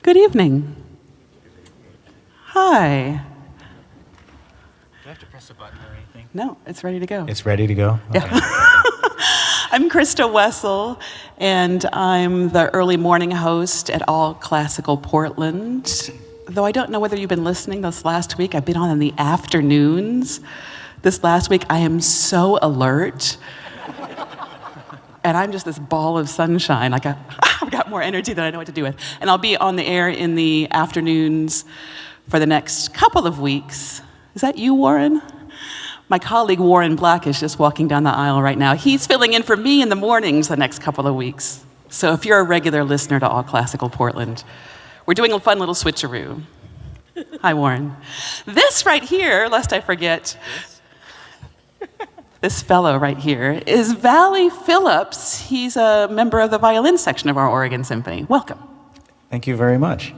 Good evening. Hi. Do I have to press a button or anything? No, it's ready to go. It's ready to go? Okay. Yeah. I'm Christa Wessel, and I'm the early morning host at All Classical Portland. Though I don't know whether you've been listening this last week, I've been on in the afternoons. This last week, I am so alert. And I'm just this ball of sunshine. Like I've got more energy than I know what to do with. And I'll be on the air in the afternoons for the next couple of weeks. Is that you, Warren? My colleague Warren Black is just walking down the aisle right now. He's filling in for me in the mornings the next couple of weeks. So if you're a regular listener to All Classical Portland, we're doing a fun little switcheroo. Hi, Warren. This right here, lest I forget, this fellow right here is Vali Phillips. He's a member of the violin section of our Oregon Symphony. Welcome. Thank you very much.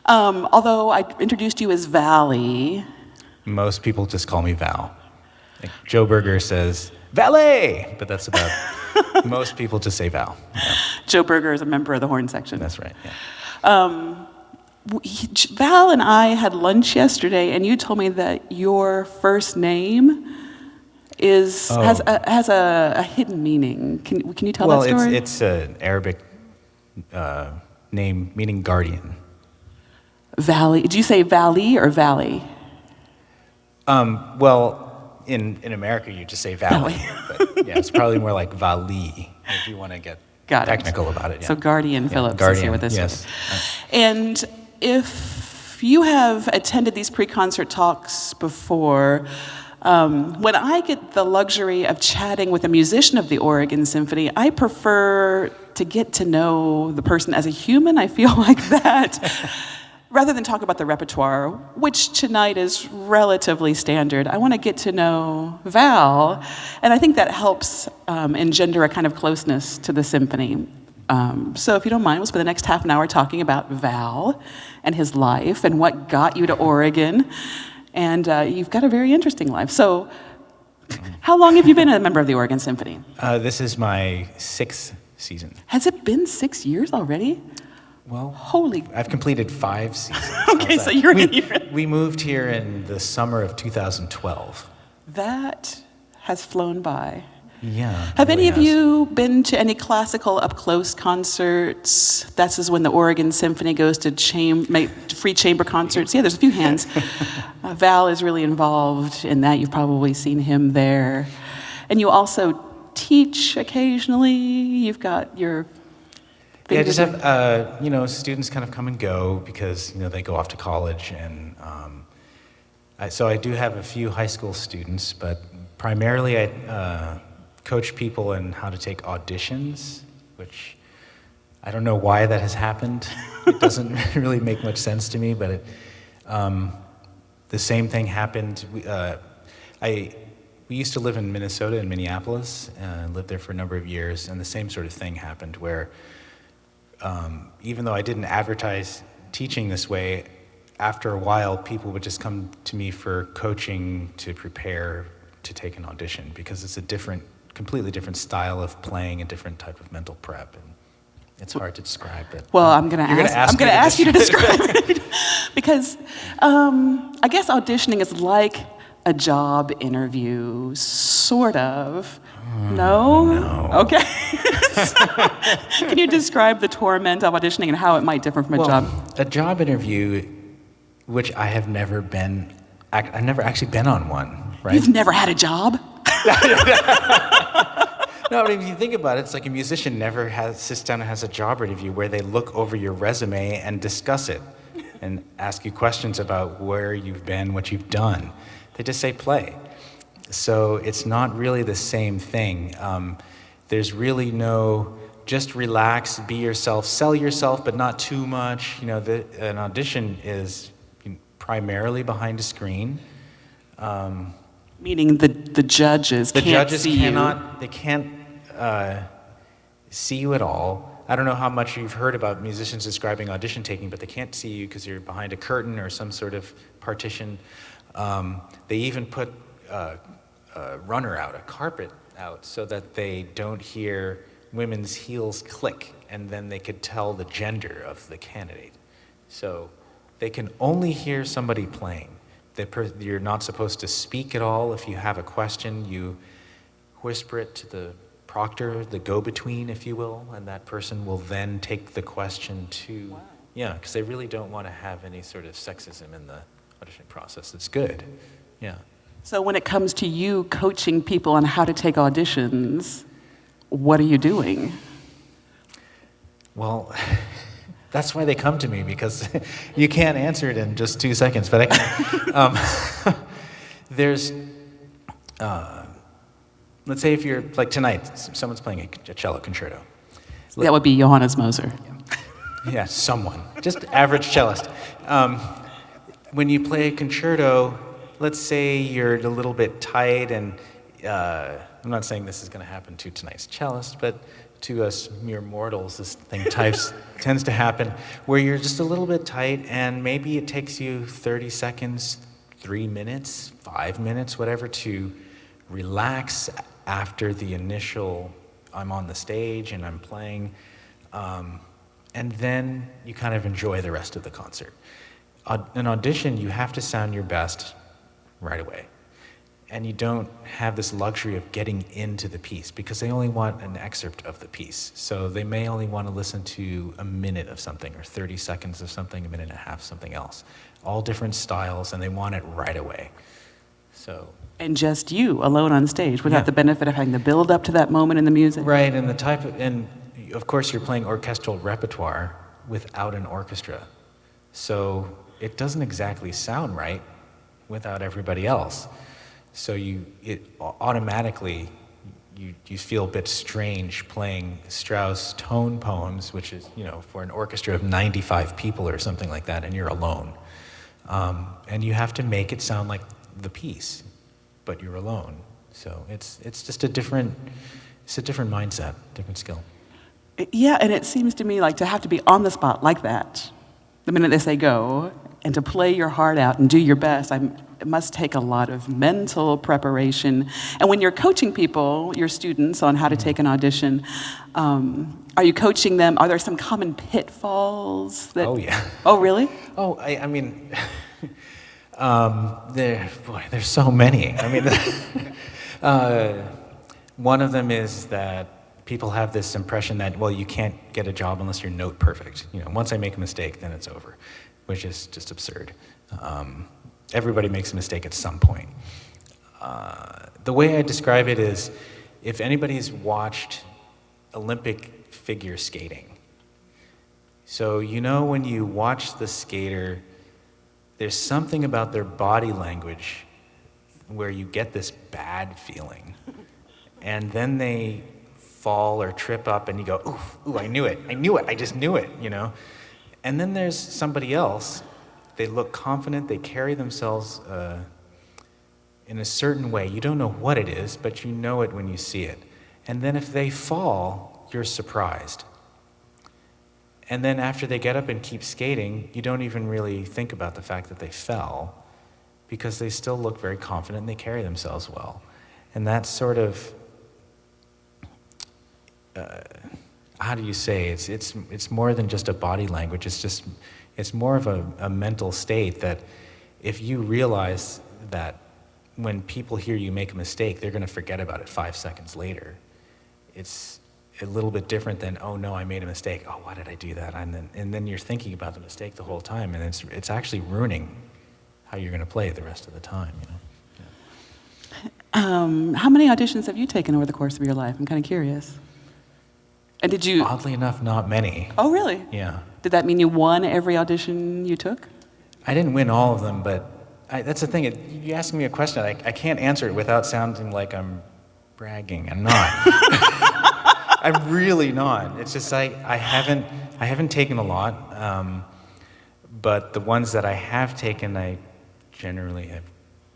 Although I introduced you as Vali. Most people just call me Val. Like Joe Berger says, Valet! But that's about, most people just say Val. Yeah. Joe Berger is a member of the horn section. That's right, yeah. Val and I had lunch yesterday, and you told me that your first name has a hidden meaning. Can you tell that story? Well, it's an Arabic name meaning guardian. Valley. Did you say Valley or Valley? Well, in America you just say Valley. But yeah, it's probably more like Vali if you want to get technical about it. Yeah. So Guardian Phillips Guardian, is here with us. Yes. And if you have attended these pre-concert talks before, when I get the luxury of chatting with a musician of the Oregon Symphony, I prefer to get to know the person as a human. I feel like that. Rather than talk about the repertoire, which tonight is relatively standard, I want to get to know Val, and I think that helps engender a kind of closeness to the symphony. So if you don't mind, we'll spend the next half an hour talking about Val and his life and what got you to Oregon. And you've got a very interesting life. So how long have you been a member of the Oregon Symphony? This is my 6th season. Has it been 6 years already? Well, holy! I've completed 5 seasons. Okay, so you're in here. We moved here in the summer of 2012. That has flown by. Yeah. Have any of you been to any classical up-close concerts? That's when the Oregon Symphony goes to free chamber concerts. Yeah, there's a few hands. Val is really involved in that. You've probably seen him there. And you also teach occasionally. You've got your... Yeah, I just have, students kind of come and go because, they go off to college. And so I do have a few high school students, but primarily I coach people in how to take auditions, which I don't know why that has happened. It doesn't really make much sense to me, but the same thing happened. We used to live in Minnesota, in Minneapolis, and lived there for a number of years, and the same sort of thing happened where even though I didn't advertise teaching this way, after a while people would just come to me for coaching to prepare to take an audition because it's a completely different style of playing, a different type of mental prep, and it's hard to describe it. Well, I'm going to ask you to describe it because I guess auditioning is like a job interview, sort of. No? No. Okay. Can you describe the torment of auditioning and how it might differ from a job? A job interview, which I've never actually been on one, right? You've never had a job? No, but if you think about it, it's like a musician never sits down and has a job interview where they look over your resume and discuss it and ask you questions about where you've been, what you've done. They just say play. So it's not really the same thing. There's really no, just relax, be yourself, sell yourself, but not too much. An audition is primarily behind a screen. Meaning the judges can't see you. They can't see you at all. I don't know how much you've heard about musicians describing audition taking, but they can't see you because you're behind a curtain or some sort of partition. They even put a runner out, a carpet out, so that they don't hear women's heels click, and then they could tell the gender of the candidate. So they can only hear somebody playing. You're not supposed to speak at all. If you have a question, you whisper it to the proctor, the go-between, if you will, and that person will then take the question to... Wow. Yeah, because they really don't want to have any sort of sexism in the auditioning process. It's good, yeah. So when it comes to you coaching people on how to take auditions, what are you doing? Well, that's why they come to me, because you can't answer it in just 2 seconds, but I can. There's, let's say if you're, like tonight, someone's playing a cello concerto. That would be Johannes Moser. Yeah, someone, just average cellist. When you play a concerto, let's say you're a little bit tight, and I'm not saying this is going to happen to tonight's cellist, but to us mere mortals, this thing tends to happen, where you're just a little bit tight, and maybe it takes you 30 seconds, 3 minutes, 5 minutes, whatever, to relax after the initial, I'm on the stage and I'm playing, and then you kind of enjoy the rest of the concert. An audition, you have to sound your best right away. And you don't have this luxury of getting into the piece, because they only want an excerpt of the piece. So they may only want to listen to a minute of something, or 30 seconds of something, a minute and a half, something else. All different styles, and they want it right away. So. And just you, alone on stage, without the benefit of having the build up to that moment in the music? Right, and and of course you're playing orchestral repertoire without an orchestra. So it doesn't exactly sound right without everybody else. So automatically you feel a bit strange playing Strauss tone poems, which is, for an orchestra of 95 people or something like that, and you're alone. And you have to make it sound like the piece, but you're alone. So it's just a different mindset, different skill. Yeah, and it seems to me like to have to be on the spot like that, the minute they say go, and to play your heart out and do your best, it must take a lot of mental preparation. And when you're coaching people, your students, on how to take an audition, are you coaching them? Are there some common pitfalls? Oh, yeah. Oh, really? Oh, I mean, there's so many. I mean, one of them is that people have this impression that, well, you can't get a job unless you're note perfect. Once I make a mistake, then it's over, which is just absurd. Everybody makes a mistake at some point. The way I describe it is, if anybody's watched Olympic figure skating, so when you watch the skater, there's something about their body language where you get this bad feeling, and then they fall or trip up and you go, ooh, I knew it, I just knew it, And then there's somebody else, they look confident, they carry themselves in a certain way. You don't know what it is, but you know it when you see it. And then if they fall, you're surprised. And then after they get up and keep skating, you don't even really think about the fact that they fell, because they still look very confident and they carry themselves well. And that's sort of, how do you say, it's more than just a body language. It's more of a mental state, that if you realize that when people hear you make a mistake, they're going to forget about it 5 seconds later. It's a little bit different than, oh no, I made a mistake. Oh, why did I do that? And then you're thinking about the mistake the whole time, and it's actually ruining how you're going to play the rest of the time. Yeah. How many auditions have you taken over the course of your life? I'm kind of curious. And did you? Oddly enough, not many. Oh, really? Yeah. Did that mean you won every audition you took? I didn't win all of them, but that's the thing. You ask me a question, I can't answer it without sounding like I'm bragging. I'm not. I'm really not. It's just I haven't taken a lot, but the ones that I have taken, I generally have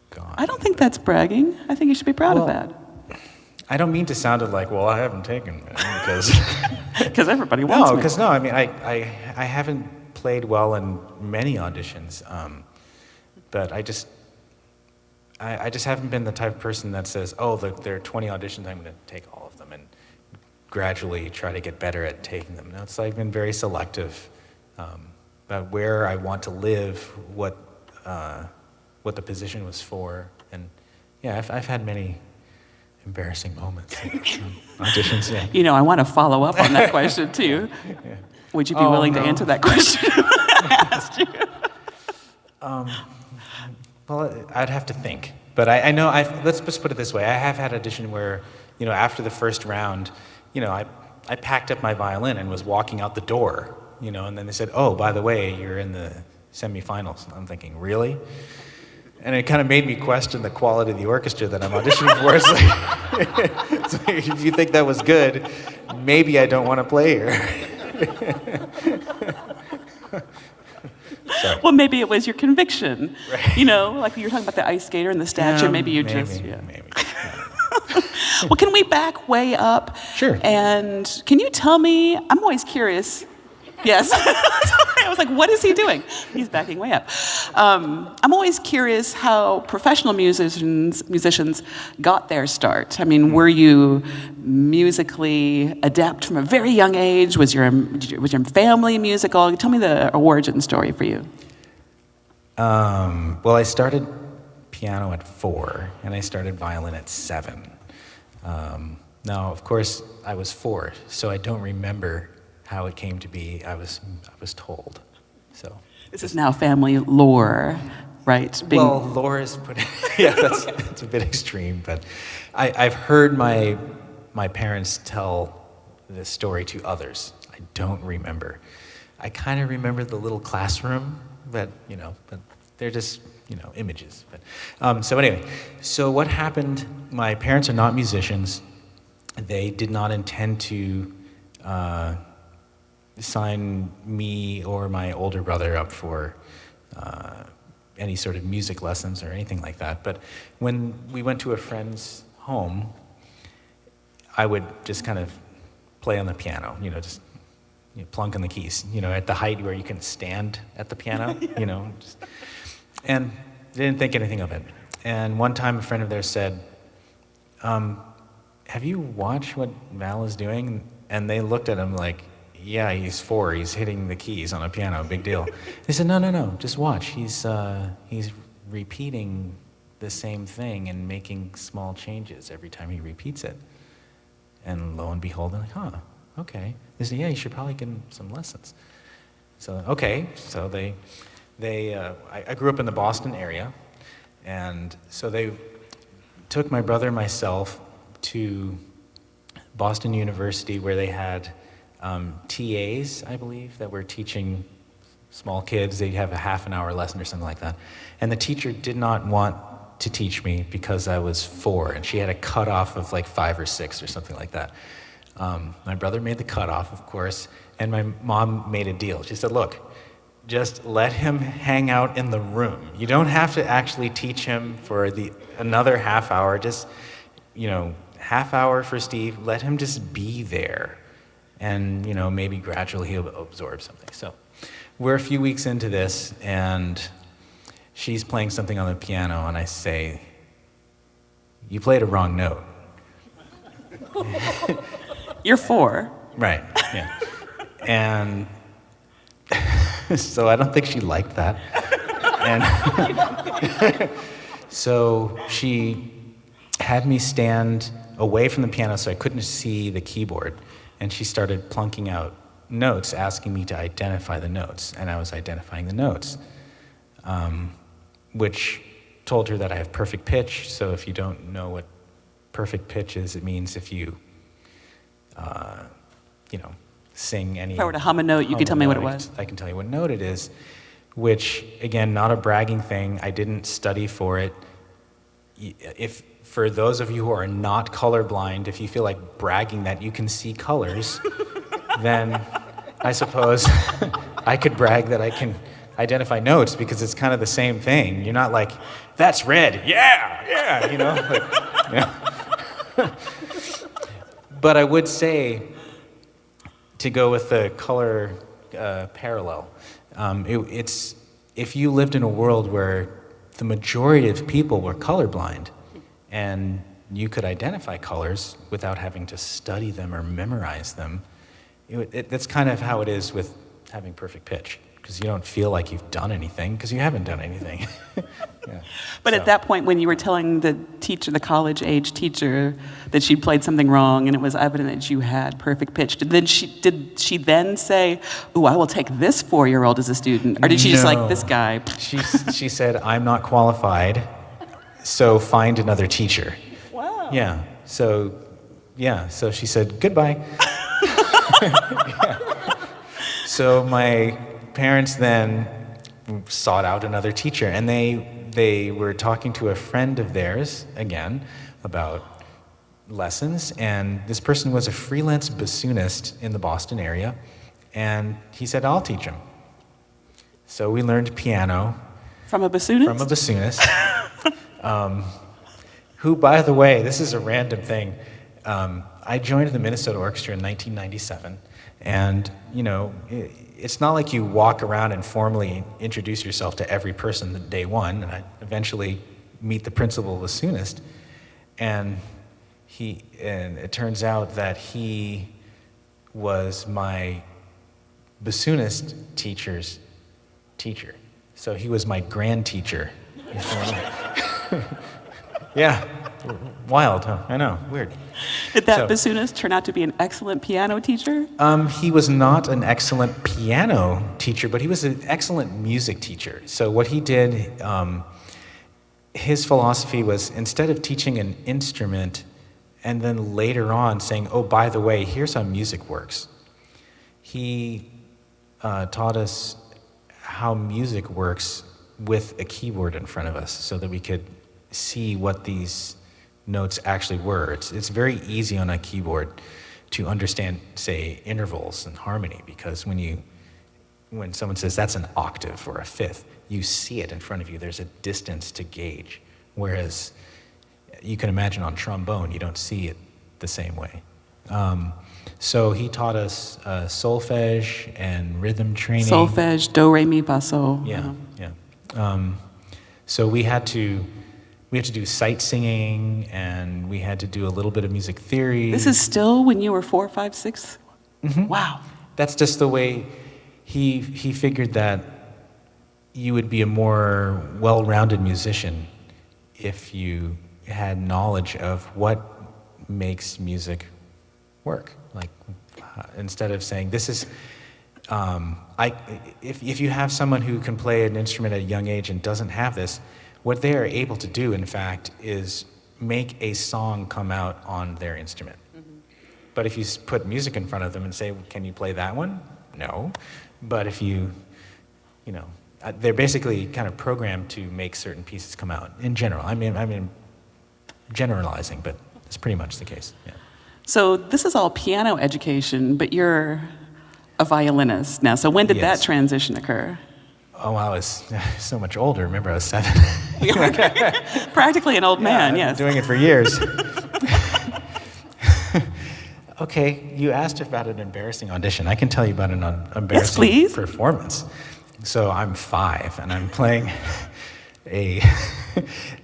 gone. I don't think that's bragging. I think you should be proud of that. I don't mean to sound like, well, I haven't taken it, because... Because everybody wants me. No, I mean, I haven't played well in many auditions, but I just haven't been the type of person that says, oh, there are 20 auditions, I'm going to take all of them, and gradually try to get better at taking them. No, I've been very selective about where I want to live, what the position was for, and yeah, I've had many embarrassing moments in auditions. Yeah. You know, I want to follow up on that question too. Yeah. Would you be willing to answer that question if I asked you? Well, I'd have to think, but I know let's just put it this way: I have had audition where, you know, after the first round, you know, I packed up my violin and was walking out the door, you know, and then they said, "Oh, by the way, you're in the semifinals." And I'm thinking, really? And it kind of made me question the quality of the orchestra that I'm auditioning for. It's like, if you think that was good, maybe I don't want to play here. Sorry. Well, maybe it was your conviction. Right. You know, like you were talking about the ice skater and the statue. Maybe you just. Yeah. Maybe. Well, can we back way up? Sure. And can you tell me? I'm always curious. Yes. I was like, what is he doing? He's backing way up. I'm always curious how professional musicians got their start. I mean, were you musically adept from a very young age? Was your family musical? Tell me the origin story for you. Well, I started piano at 4, and I started violin at 7. Now, of course, I was 4, so I don't remember how it came to be. I was told. So this is now family lore, right? Well, lore is yeah, that's a bit extreme, but I've heard my parents tell this story to others. I don't remember. I kind of remember the little classroom, but they're just images. But so anyway, so what happened? My parents are not musicians. They did not intend to sign me or my older brother up for any sort of music lessons or anything like that. But when we went to a friend's home, I would just kind of play on the piano, just plunk on the keys, at the height where you can stand at the piano, and they didn't think anything of it. And one time a friend of theirs said, have you watched what Val is doing? And they looked at him like, yeah, he's 4, he's hitting the keys on a piano, big deal. They said, no, just watch. He's repeating the same thing and making small changes every time he repeats it. And lo and behold, they're like, huh, okay. They said, yeah, you should probably give him some lessons. So, okay, so I grew up in the Boston area, and so they took my brother and myself to Boston University, where they had TAs, I believe, that were teaching small kids. They'd have a half an hour lesson or something like that. And the teacher did not want to teach me because I was 4, and she had a cutoff of like 5 or 6 or something like that. My brother made the cutoff, of course, and my mom made a deal. She said, look, just let him hang out in the room. You don't have to actually teach him for another half hour. Just, half hour for Steve. Let him just be there. And, maybe gradually he'll absorb something. So we're a few weeks into this, and she's playing something on the piano, and I say, you played a wrong note. You're 4. Right, yeah. And so I don't think she liked that. And so she had me stand away from the piano so I couldn't see the keyboard. And she started plunking out notes, asking me to identify the notes. And I was identifying the notes, which told her that I have perfect pitch. So if you don't know what perfect pitch is, it means if you, sing any... If I were to hum a note, you could tell me what it was. I can tell you what note it is, which, again, not a bragging thing. I didn't study for it. For those of you who are not colorblind, if you feel like bragging that you can see colors, then I suppose I could brag that I can identify notes, because it's kind of the same thing. You're not like, that's red, yeah, But I would say, to go with the color parallel, it's if you lived in a world where the majority of people were colorblind, and you could identify colors without having to study them or memorize them, that's kind of how it is with having perfect pitch. because you don't feel like you've done anything, because you haven't done anything. Yeah. But at that point, when you were telling the teacher, the college-age teacher, that she'd played something wrong and it was evident that you had perfect pitch, did she then say, "Ooh, I will take this 4-year-old as a student," or did she just like, "This guy"? She said, "I'm not qualified, so find another teacher." Wow. Yeah. So she said goodbye. Yeah. So my parents then sought out another teacher, and they were talking to a friend of theirs again about lessons, and this person was a freelance bassoonist in the Boston area, and he said, "I'll teach him." So we learned piano From a bassoonist? from a bassoonist, who, by the way, this is a random thing. I joined the Minnesota Orchestra in 1997, and it's not like you walk around and formally introduce yourself to every person day one, and I eventually meet the principal bassoonist, and it turns out that he was my bassoonist teacher's teacher. So he was my grand teacher. Yeah, wild, huh? I know, weird. Did that bassoonist turn out to be an excellent piano teacher? He was not an excellent piano teacher, but he was an excellent music teacher. So what he did, his philosophy was, instead of teaching an instrument and then later on saying, "Oh, by the way, here's how music works," he taught us how music works with a keyboard in front of us so that we could see what these notes actually were. It's very easy on a keyboard to understand, say, intervals and harmony, because when someone says that's an octave or a fifth, you see it in front of you. There's a distance to gauge, whereas you can imagine on trombone, you don't see it the same way. So he taught us solfege and rhythm training. Solfege, do, re, mi, fa, sol. Yeah. So we had to do sight singing, and we had to do a little bit of music theory. This is still when you were 4, 5, 6? Mm-hmm. Wow. That's just the way he figured that you would be a more well-rounded musician if you had knowledge of what makes music work. Like, instead of saying, this is, if you have someone who can play an instrument at a young age and doesn't have this, what they are able to do, in fact, is make a song come out on their instrument. Mm-hmm. But if you put music in front of them and say, "Can you play that one?" No. But if they're basically kind of programmed to make certain pieces come out in general. I mean, generalizing, but it's pretty much the case. Yeah. So this is all piano education, but you're a violinist now. So when did that transition occur? Oh, I was so much older. Remember, I was 7. Practically an old man, yes. I've been doing it for years. Okay, you asked about an embarrassing audition. I can tell you about an embarrassing performance. So I'm 5, and I'm playing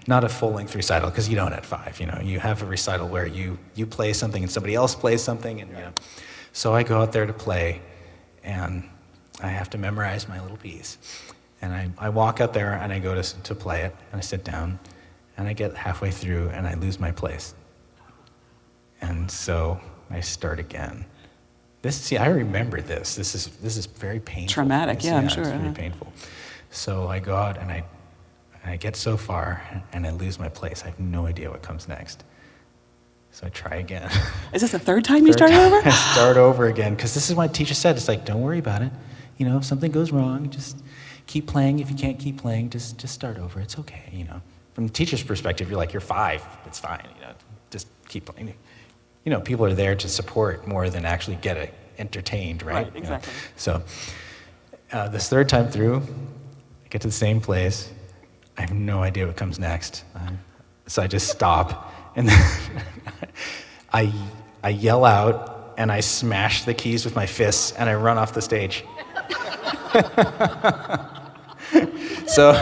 not a full-length recital, because you don't at 5. You have a recital where you play something and somebody else plays something, and So I go out there to play, and I have to memorize my little piece. And I walk out there and I go to play it, and I sit down, and I get halfway through and I lose my place. And so I start again. I remember this. This is very painful. Traumatic, I'm sure. It's very painful. So I go out and I get so far and I lose my place. I have no idea what comes next. So I try again. Is this the third time you started over? I start over again, because this is what my teacher said. It's like, don't worry about it. If something goes wrong, just keep playing. If you can't keep playing, just start over. It's okay. From the teacher's perspective, you're 5. It's fine. Just keep playing. People are there to support more than actually get entertained, right? Right, exactly. So this third time through, I get to the same place. I have no idea what comes next. So I just stop. And then I yell out, and I smash the keys with my fists, and I run off the stage. So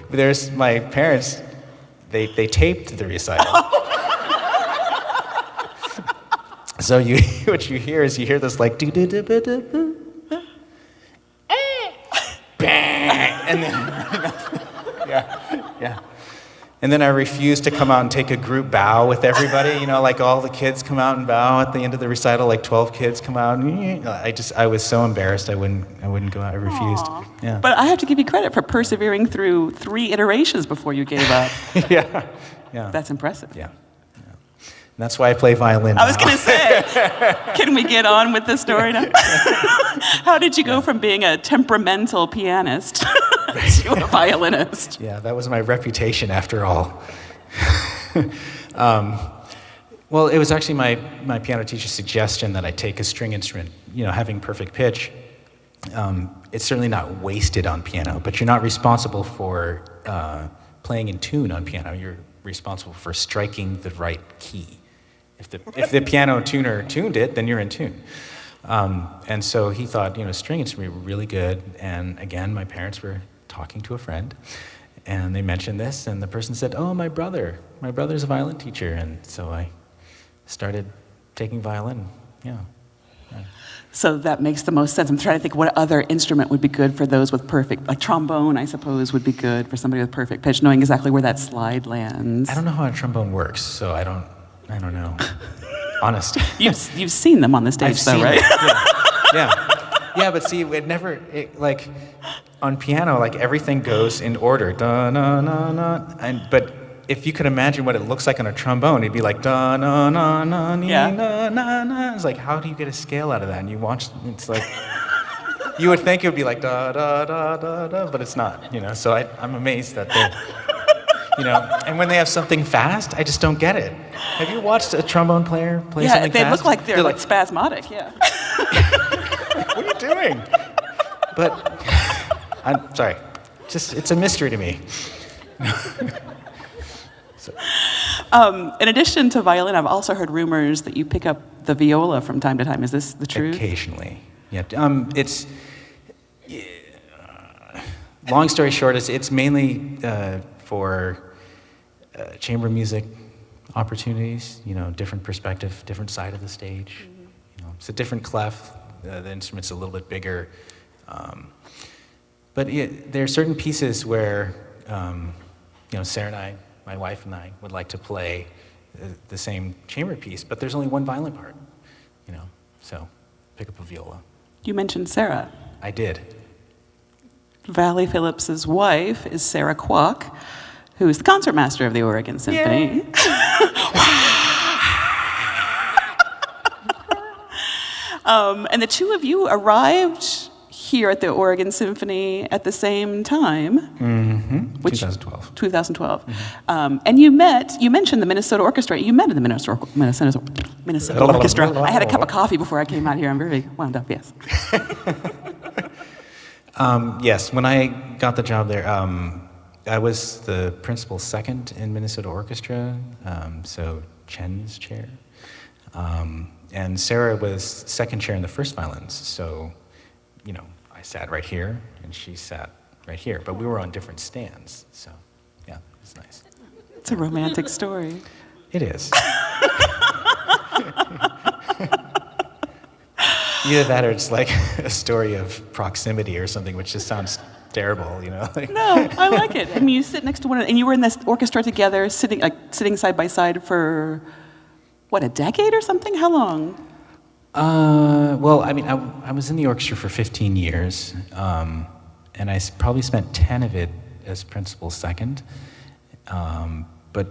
there's my parents, they taped the recital. So what you hear is this like, And then, yeah. And then I refused to come out and take a group bow with everybody. Like all the kids come out and bow at the end of the recital. Like 12 kids come out. And I was so embarrassed. I wouldn't go out. I refused. Aw. Yeah. But I have to give you credit for persevering through 3 iterations before you gave up. Yeah. That's impressive. Yeah. And that's why I play violin. I was going to say, can we get on with the story now? How did you go from being a temperamental pianist to a violinist? Yeah, that was my reputation after all. Well, it was actually my piano teacher's suggestion that I take a string instrument. Having perfect pitch, it's certainly not wasted on piano, but you're not responsible for playing in tune on piano. You're responsible for striking the right key. If the piano tuner tuned it, then you're in tune. And so he thought, string instrument were really good. And again, my parents were talking to a friend, and they mentioned this, and the person said, "Oh, my brother's a violin teacher," and so I started taking violin. Yeah. So that makes the most sense. I'm trying to think what other instrument would be good for those with perfect, like trombone, I suppose, would be good for somebody with perfect pitch, knowing exactly where that slide lands. I don't know how a trombone works, so I don't know. Honest. You've seen them on the stage, I've though, seen right? it. Yeah, but see, like on piano, like everything goes in order. Da na na na. But if you could imagine what it looks like on a trombone, it'd be like da na na na ni na na na. It's like, how do you get a scale out of that? And you watch, it's like you would think it would be like da da da da da, but it's not. So I'm amazed that they. And when they have something fast, I just don't get it. Have you watched a trombone player play something fast? Yeah, they look like they're like spasmodic, yeah. What are you doing? But, I'm sorry, it's a mystery to me. In addition to violin, I've also heard rumors that you pick up the viola from time to time. Is this the truth? Occasionally, yeah. Long story short, it's mainly for chamber music opportunities, different perspective, different side of the stage. It's a different clef, the instrument's a little bit bigger. But there are certain pieces where, Sarah and I, my wife and I, would like to play the same chamber piece, but there's only one violin part, so pick up a viola. You mentioned Sarah. I did. Vali Phillips' wife is Sarah Kwok, who is the concertmaster of the Oregon Symphony. And the two of you arrived here at the Oregon Symphony at the same time. Mm-hmm. 2012. 2012. Mm-hmm. And you mentioned the Minnesota Orchestra. You met in the Minnesota Orchestra. I had a cup of coffee before I came out here. I'm very wound up, yes. Yes, when I got the job there, I was the principal second in Minnesota Orchestra, so Chen's chair. And Sarah was second chair in the first violins, so, I sat right here, and she sat right here, but we were on different stands, so, yeah, it was nice. It's a romantic story. It is. Either that or it's like a story of proximity or something, which just sounds terrible, No, I like it. I mean, you sit next to one, and you were in this orchestra together, sitting side by side for, what, a decade or something? How long? Well, I mean, I was in the orchestra for 15 years, and I probably spent 10 of it as principal second. But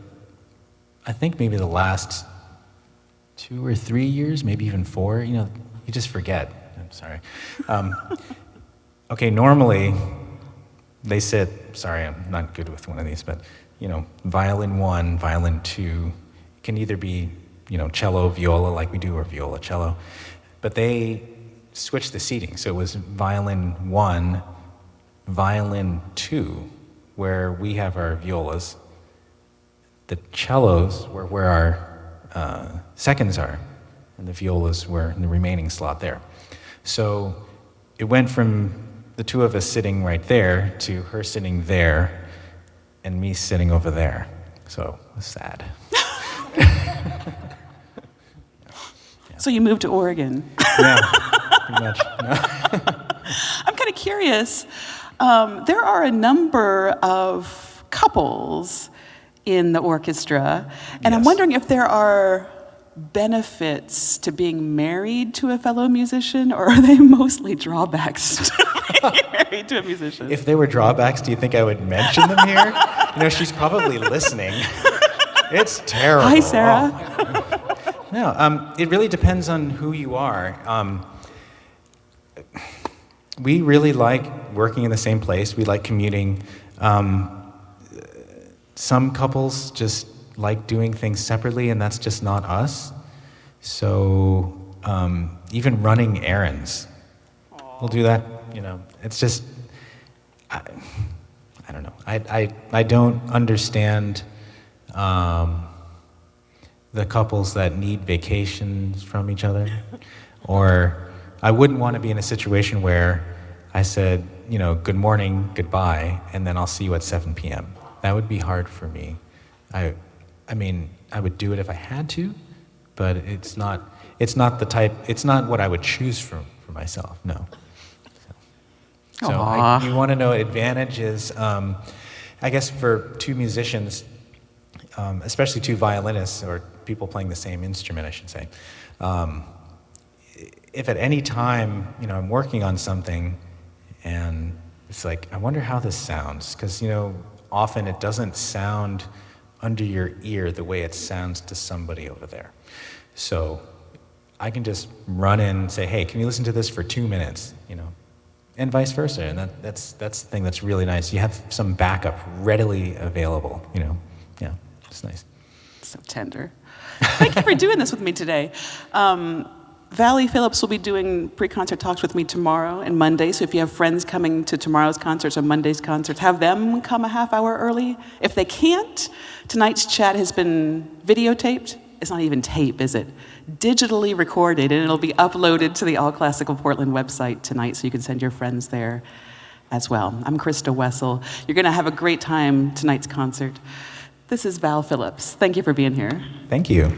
I think maybe the last 2 or 3 years, maybe even 4, you just forget. I'm sorry. Okay, normally they sit, sorry, I'm not good with one of these, but, violin 1, violin 2, it can either be, cello, viola like we do, or viola, cello. But they switched the seating, so it was violin 1, violin 2, where we have our violas. The cellos were where our seconds are, and the violas were in the remaining slot there. So it went from the two of us sitting right there to her sitting there and me sitting over there. So it was sad. So you moved to Oregon. Yeah, pretty much. I'm kind of curious. There are a number of couples in the orchestra, and I'm Yes. wondering if there are benefits to being married to a fellow musician, or are they mostly drawbacks to being married to a musician? If there were drawbacks, do you think I would mention them here? She's probably listening. It's terrible. Hi, Sarah. Oh. No, it really depends on who you are. We really like working in the same place. We like commuting. Some couples just like doing things separately, and that's just not us. So even running errands, we'll do that. It's just, I don't know. I don't understand the couples that need vacations from each other, or I wouldn't want to be in a situation where I said, good morning, goodbye, and then I'll see you at 7 p.m. That would be hard for me. I mean, I would do it if I had to, but it's not what I would choose for myself, no. You want to know advantages, I guess for two musicians, especially two violinists, or people playing the same instrument, I should say. If at any time, I'm working on something and it's like, I wonder how this sounds, because, often it doesn't sound under your ear the way it sounds to somebody over there. So I can just run in and say, hey, can you listen to this for 2 minutes, and vice versa. And that's the thing that's really nice. You have some backup readily available, Yeah, it's nice. So tender. Thank you for doing this with me today. Vali Phillips will be doing pre-concert talks with me tomorrow and Monday, so if you have friends coming to tomorrow's concerts or Monday's concerts, have them come a half hour early. If they can't, tonight's chat has been videotaped. It's not even tape, is it? Digitally recorded, and it'll be uploaded to the All Classical Portland website tonight, so you can send your friends there as well. I'm Christa Wessel. You're going to have a great time tonight's concert. This is Val Phillips. Thank you for being here. Thank you.